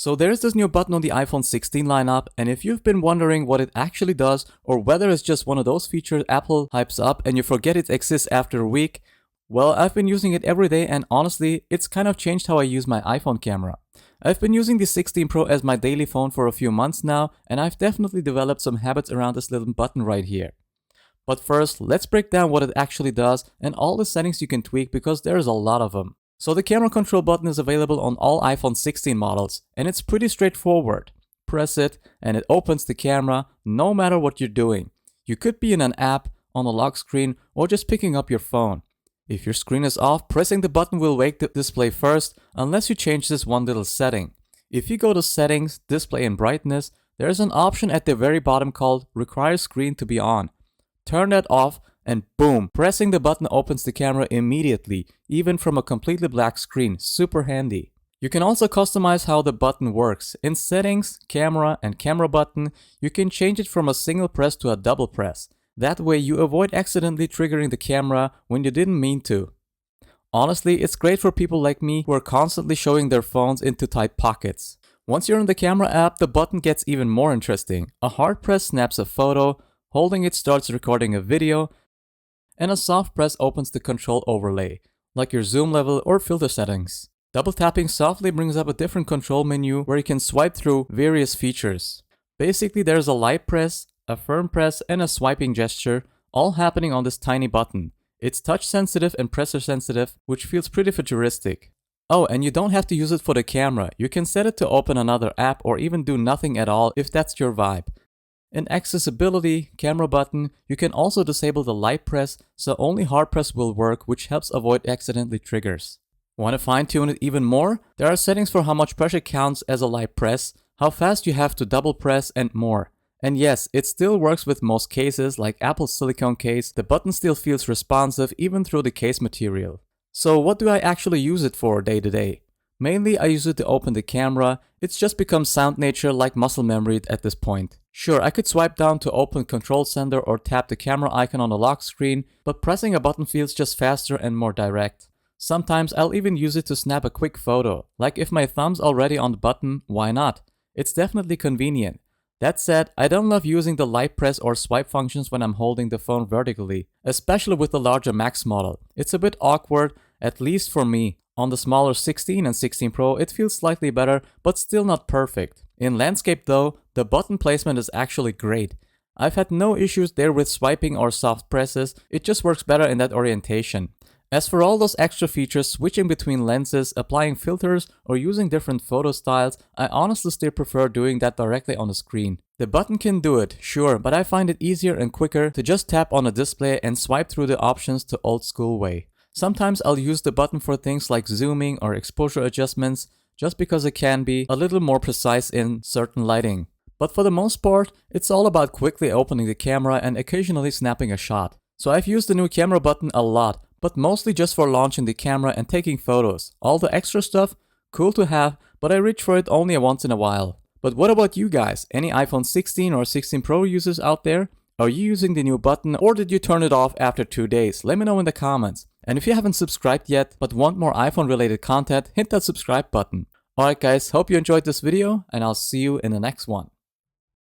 So there's this new button on the iPhone 16 lineup, and if you've been wondering what it actually does or whether it's just one of those features Apple hypes up and you forget it exists after a week, well, I've been using it every day and honestly, it's kind of changed how I use my iPhone camera. I've been using the 16 Pro as my daily phone for a few months now, and I've definitely developed some habits around this little button right here. But first, let's break down what it actually does and all the settings you can tweak because there's a lot of them. So the camera control button is available on all iPhone 16 models, and it's pretty straightforward. Press it and it opens the camera no matter what you're doing. You could be in an app, on a lock screen, or just picking up your phone. If your screen is off, pressing the button will wake the display first unless you change this one little setting. If you go to Settings, Display and Brightness, there's an option at the very bottom called Require Screen to be on. Turn that off and boom, pressing the button opens the camera immediately, even from a completely black screen. Super handy. You can also customize how the button works. In Settings, Camera and Camera button, you can change it from a single press to a double press. That way you avoid accidentally triggering the camera when you didn't mean to. Honestly, it's great for people like me who are constantly showing their phones into tight pockets. Once you're in the camera app, the button gets even more interesting. A hard press snaps a photo, holding it starts recording a video, and a soft press opens the control overlay, like your zoom level or filter settings. Double tapping softly brings up a different control menu where you can swipe through various features. Basically, there's a light press, a firm press, and a swiping gesture, all happening on this tiny button. It's touch sensitive and pressure sensitive, which feels pretty futuristic. Oh, and you don't have to use it for the camera. You can set it to open another app or even do nothing at all if that's your vibe. In Accessibility, Camera button, you can also disable the light press, so only hard press will work, which helps avoid accidentally triggers. Want to fine tune it even more? There are settings for how much pressure counts as a light press, how fast you have to double press, and more. And yes, it still works with most cases, like Apple's silicone case. The button still feels responsive even through the case material. So what do I actually use it for day to day? Mainly I use it to open the camera. It's just become sound nature like muscle memory at this point. Sure, I could swipe down to open Control Center or tap the camera icon on the lock screen, but pressing a button feels just faster and more direct. Sometimes I'll even use it to snap a quick photo. Like if my thumb's already on the button, why not? It's definitely convenient. That said, I don't love using the light press or swipe functions when I'm holding the phone vertically, especially with the larger Max model. It's a bit awkward, at least for me. On the smaller 16 and 16 Pro, it feels slightly better, but still not perfect. In landscape though, the button placement is actually great. I've had no issues there with swiping or soft presses, it just works better in that orientation. As for all those extra features, switching between lenses, applying filters, or using different photo styles, I honestly still prefer doing that directly on the screen. The button can do it, sure, but I find it easier and quicker to just tap on a display and swipe through the options the old school way. Sometimes I'll use the button for things like zooming or exposure adjustments, just because it can be a little more precise in certain lighting. But for the most part, it's all about quickly opening the camera and occasionally snapping a shot. So I've used the new camera button a lot, but mostly just for launching the camera and taking photos. All the extra stuff, cool to have, but I reach for it only once in a while. But what about you guys? Any iPhone 16 or 16 Pro users out there? Are you using the new button or did you turn it off after 2 days? Let me know in the comments. And if you haven't subscribed yet but want more iPhone related content, hit that subscribe button. Alright guys, hope you enjoyed this video and I'll see you in the next one.